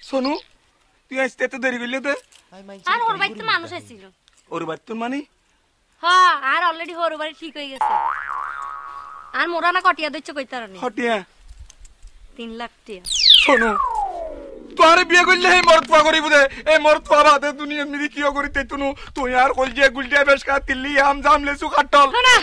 সোনু তুই আসতে এত দেরি করলি তো? আর ওর বাড়িতে মানুষ আসছিল। ওর বাড়ি তোর মানে? হ্যাঁ, আর অলরেডি ওর বাড়ি ঠিক হয়ে গেছে। আর মোরা না কটিয়া দিচ্ছে কইতারানি। হটিয়া 3 লাখ টাকা। সোনু তোরে বিয়ে করলে এই মরতপা করিব দে, এই মরতপা বাদে দুনিয়া মিরি কিও করিতে তুনু তুই আর কলজে গুলজে বেশ কা তিল্লি আম জাম লেসু কাটল না।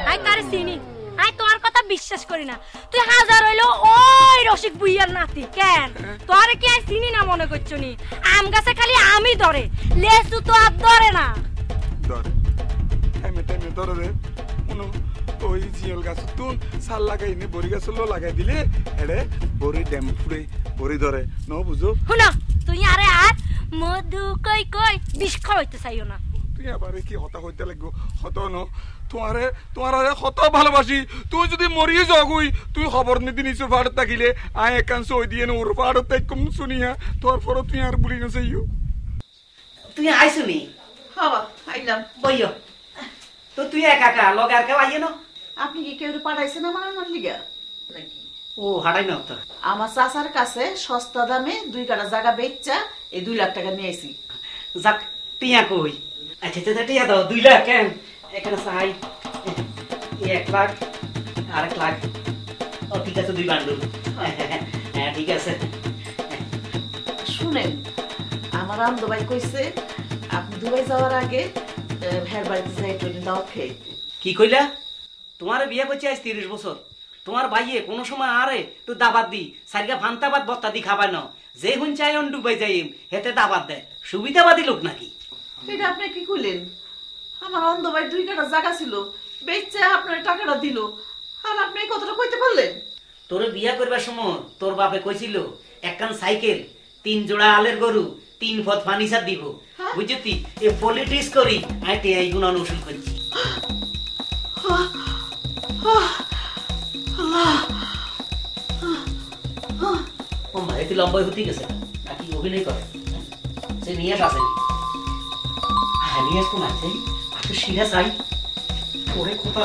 আই তার চিনি, আই তোর কথা বিশ্বাস করি না। তুই হাজার হইলো ওই রসিক বুইয়ার নাতি কেন? তোরে কি আই চিনি না মনে করছনি? আম গাছে খালি আমি ধরে, লেসু তো আর ধরে না। ধরে টাইমে ধরে দে উনো ওই জিয়ল গাছ তুন সাল লাগাই নে বড়ি গাছ লো লাগাই দিলে এড়ে বড়ি ড্যাম ফুড়ে বড়ি ধরে ন বুঝো। শুনো তুই আরে আর মধু কই কই বিষ খাওয়াইতে চাইও না। তুই আবার কি হতা হইতে লাগবো হত ন তোমারে হত ভালোবাসি। তুই যদি মরিয়ে যাগুই তুই খবর নিদি নিচুর ফাড়ত থাকিলে আয় একাংশ ওই দিয়ে ওর ফাড়ত কম শুনিয়া তোর পর তুই আর বলি না চাইও। তুই আইসুনি? হবা আইলাম। বইও তো তুই একা একা লগে আর কেউ আইয়ে না? আপনি কি কেউ পাঠাইছেন আমার লিগা? ও হারাই না তো। আমার চাচার কাছে সস্তা দামে 2 কাঠা জায়গা বেচা এই 2 লাখ টাকা নিয়ে আইছি। যাক টিয়া কই? আচ্ছা টিয়া দাও 2 লাখ কেন? এখানে চাই 1 লাখ আর 1 লাখ। ও ঠিক আছে 2 বান্ডুল। হ্যাঁ ঠিক আছে। শুনেন আমার আমদো ভাই কইছে আপনি দুবাই যাওয়ার আগে ভের বাড়িতে যাই টনি দাও খেয়ে। কি কইলা? তোমার বিয়ে করছে আজ 30 বছর। তোমার ভাইয়ে কোন সময় আরে তো দাবাত দি সারিকা ভান্তাবাদ বত্তা দি খাবার না যে হুন চাই অন ডুবাই যাই হেতে দাবাত দেয় সুবিধাবাদী লোক নাকি? এটা আপনি কি কইলেন? আমার অন্ধ ভাই 2 কাঠা জায়গা ছিল বেচা আপনার টাকাটা দিল আর আপনি এই কথাটা কইতে পারলেন? তোর বিয়া করবার সময় তোর বাপে কইছিল একখান সাইকেল 3 জোড়া আলের গরু 3 ফত ফার্নিচার দিব। বুঝতি এ পলিটিক্স করি আইতে এই গুণ অনুসরণ করছি। ও ভাই তুই লম্বা হতে গেছে নাকি অভিনয় করে? সে নিয়ে আসেনি। হ্যাঁ নিয়ে আসতো না চাই এত সিরিয়াস আই ওরে কোথা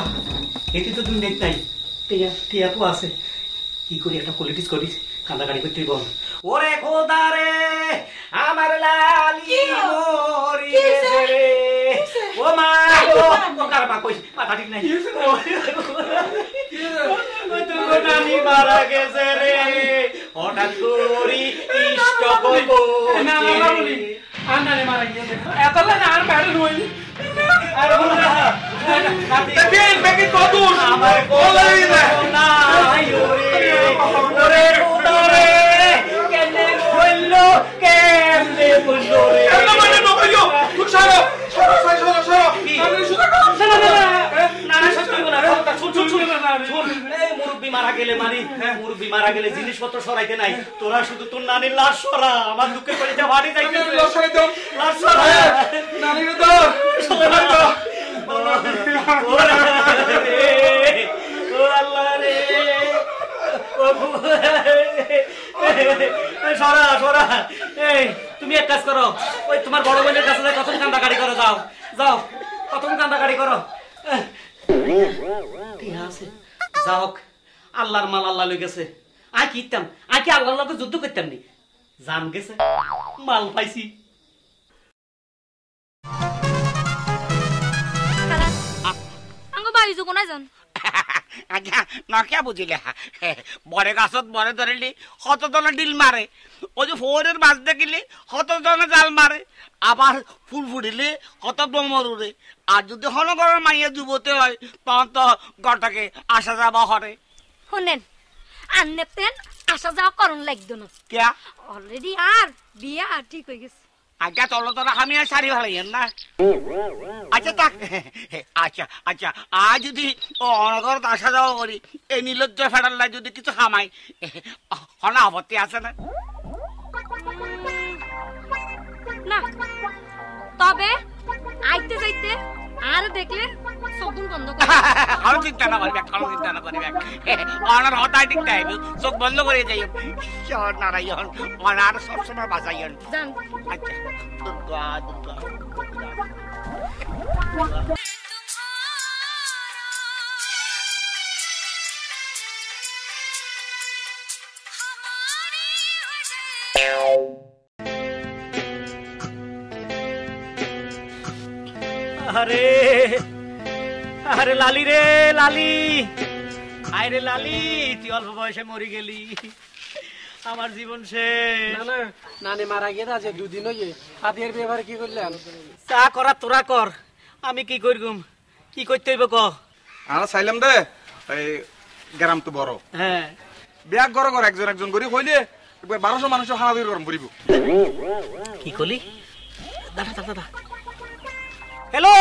এটি তো তুই নেট নাই টিয়া টিয়া তো আছে কি করি একটা পলিটিক্স করিস কান্দাকাটি করতে বল। ওরে খোদা রে আমার লালি মরিছে রে ও মা গো কার মা কইছ মাথা ঠিক নাই ও তো নানি মারা গেছে রে হঠাৎ করি ইষ্ট কো না না বলি আন্নারে মারা গেছে এত না আর ব্যাটল হই আরে বলা দেখেন বেকে কত আমার কোলাই না আইরে ওরে খোদা রে কেনে হইলো কেনে বললো রে এত মানে নকইও তুই সরো আমি শুধু না না সত্যি বলা কথা শুন এই মুরব্বি মারা গেলে জিনিসপত্র সরাইতে নাই তোরা শুধু তোর নানির লাশ সরা আমার দুঃখের পরে যা বাড়ি যাইতে লাশ সরাই দাও লাশ সরা নানির দাও সরাই দাও ও আল্লাহ রে সরা সরা এই তুমি এক কাজ করো ওই তোমার বড় বোনের কাছে কত কান্দাকাটি করো যাও যাও কত কান্দাকাটি করো ঠিক আছে যাও আল্লাহর মাল আল্লাহ লই গেছে আই কিতাম আই কি আল্লাহর লগে যুদ্ধ করতাম নি জান গেছে মাল পাইছি আঙ্গ বাড়ি যো কোনা যান আচ্ছা না কে বুঝিলে বড় গাছত বড় ধরিলি কত জনে ডিল মারে ওই যে ফোরের মাছ দেখিলি কত জনে জাল মারে আবার ফুল ফুটিলে কত বোমর উড়ে আর যদি হনগরের মাইয়া যুবতে হয় তখন তো গড়টাকে আসা যাওয়া করে শুনেন আন্নেতেন আসা যাওয়া করন লাগতো না কে অলরেডি আর বিয়া ঠিক হয়ে গেছে আচ্ছা চলো তোরা আমি আর সারি ভালাইয়েন না আচ্ছা থাক আচ্ছা আচ্ছা আজ যদি অনগরত আসা যাওয়া করি এই নির্লজ্জ ফেডাল্লাই যদি কিছু খামাই হনা আপত্তি আছে না না তবে আইতে যাইতে আর দেখলে চোখ বন্ধ করে আর চিন্তা না করবে কারো চিন্তা না করবে অনার হতাই ঠিক টাইম চোখ বন্ধ করে যাই শহর নারায়ণ অনার সবসময় বাঁচাইন জান আচ্ছা দুর্গা দুর্গা আরে আরে লালি রে লালি, আরে লালি তুই অল্প বয়সে মরে গেলি, আমার জীবন শেষ। না না নানি মারা গিয়ে আছে দুদিন হয়ে হাতের ব্যাপারে কি করলেন? চা করা তোরা কর, আমি কি করগুম, কি করতে হইব ক? আমরা চাইলাম দে এই গ্রাম তো বড়, হ্যাঁ ব্যাগ ঘর ঘর একজন একজন করে হইলে 1200 মানুষের হানাদির গরম করিব। কি কলি? দাদা দাদা দাদা, হ্যালো,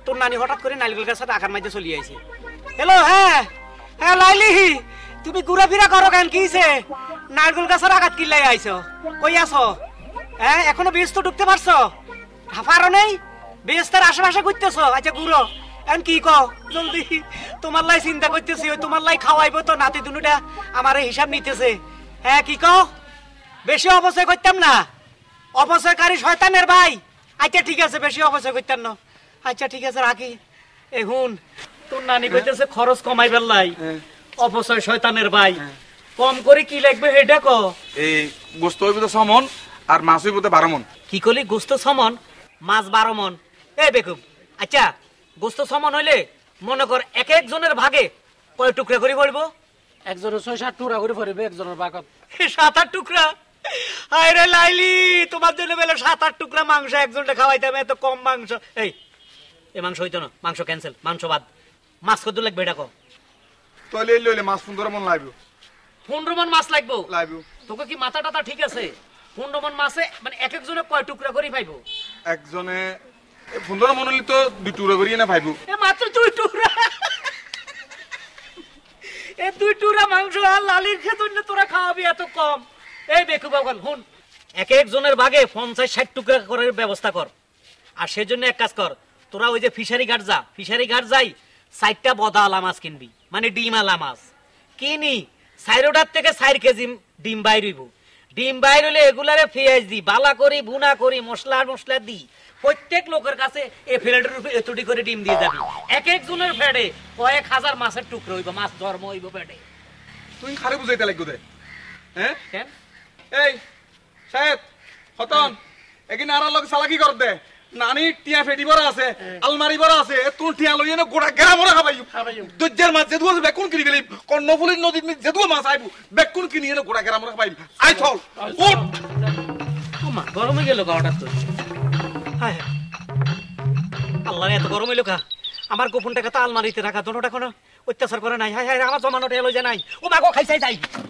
তোর নানি হঠাৎ করে নাইলগল গাছের সাথে আকার মাঝে চলে আইছে। হ্যালো, হ্যাঁ হ্যাঁ লাইলি, তুমি ঘুরাফিরা করো কেন? কিছে নাইলগল গাছের আঘাত কিল্লাই আইছো? কই আছো? হ্যাঁ এখনো ব্যস্ত ঢুকতে পারছো? হাফারো নেই ব্যস্তের আশেপাশে ঘুরতেছো? আচ্ছা ঘুরো এখন কি কও জলদি, তোমার লাই চিন্তা করতেছি, ওই তোমার লাই খাওয়াইবো তো নাতি দুনুটা আমার হিসাব নিতেছে। হ্যাঁ কি কও? বেশি অপচয় করতাম না, অপচয়কারী শয়তানের ভাই। আচ্ছা ঠিক আছে, বেশি অপচয় করতাম না। আচ্ছা ঠিক আছে রাখি। এখন তোর নানি কইতেছে খরচ কমাই ফেললাই, অপচয় শয়তানের ভাই। কম করে কি লাগবে এটা ক? এই গোস্ত হইব তো 6 মন আর মাছ হইব তো 12 মন। কি কলি? গোস্ত 6 মন মাছ 12 মন? এই বেকুব, আচ্ছা গোস্ত 6 মন হইলে মনে কর এক একজনের ভাগে কয় টুকরা করে পড়বো? একজনের 6-7 টুকরা করে পড়বে একজনের বাকত। 7-8 টুকরা? হায় রে লাইলি, তোমার জন্য বেলা 7-8 টুকরা মাংস একজনটা খাওয়াইতাম, এত কম মাংস। এই মাংস হইতো না, মাংস ক্যান্সেল, মাংস বাদ। মাছ কত লাগবে এটা ক? তাহলে এই লইলে মাছ 15 মন লাগবে। 15 মন মাছ লাগবে? লাগবে। তোকে কি মাথা টাথা ঠিক আছে? 15 মন মাছে মানে এক একজনে কয় টুকরা করে পাইবো? একজনে 15 মন হইলে তো 2 টুকরা করিয়ে না পাইবো। এ মাত্র 2 টুকরা? এ 2 টুকরা মাংস আর লালির খেত তোরা খাওয়াবি এত কম? এই বেকু বাবু হুন, এক একজনের ভাগে 50-60 টুকরা করার ব্যবস্থা কর। আর সেজন্য এক কাজ কর, তোরা ওই যে ফিশারি ঘাট যা, ফিশারি ঘাট যাই 4টা বদা আলা মাছ কিনবি, মানে ডিম আলা মাছ কিনি। 4টার থেকে 4 কেজি ডিম বাইর হইব। ডিম বাইর হইলে এগুলারে পেঁয়াজ দি, বালা করি ভুনা করি, মশলা মশলা দি, প্রত্যেক লোকের কাছে এই ফ্লেটের উপরে এতটি করে ডিম দিয়ে যাবি। এক একজনের ফেডে কয়েক হাজার মাছের টুকরো হইব, মাছ ধর্ম হইব ফেডে। তুই খালি বুঝাইতে লাগবে দে। হ্যাঁ কেন? এই শাহেদ খতন একিন আর লগ সালাকি কর দে। নানি টিয়া ফেডি বড় আছে, আলমারি বড় আছে, তুই টিয়া লইয়ে না গোটা গেরা বড় খাবাইও। দজ্জার মাছ যেদু আছে বেকুন কিনি গেলি, কর্ণফুলির নদীর যেদু মাছ আইবো বেকুন কিনি এনে গোটা গেরা বড় খাবাইম। আই চল উঠ। ওমা গরম হয়ে গেল গাওটা তো। হায় হায় আল্লাহ, এত গরম হইলো কা? আমার গোপন টাকা তো আলমারিতে রাখা, দোনোটা কোনো অত্যাচার করে নাই। হায় হায় আমার জমানো টেল হয়ে যায় নাই। ও মা গো খাইছাই যাই।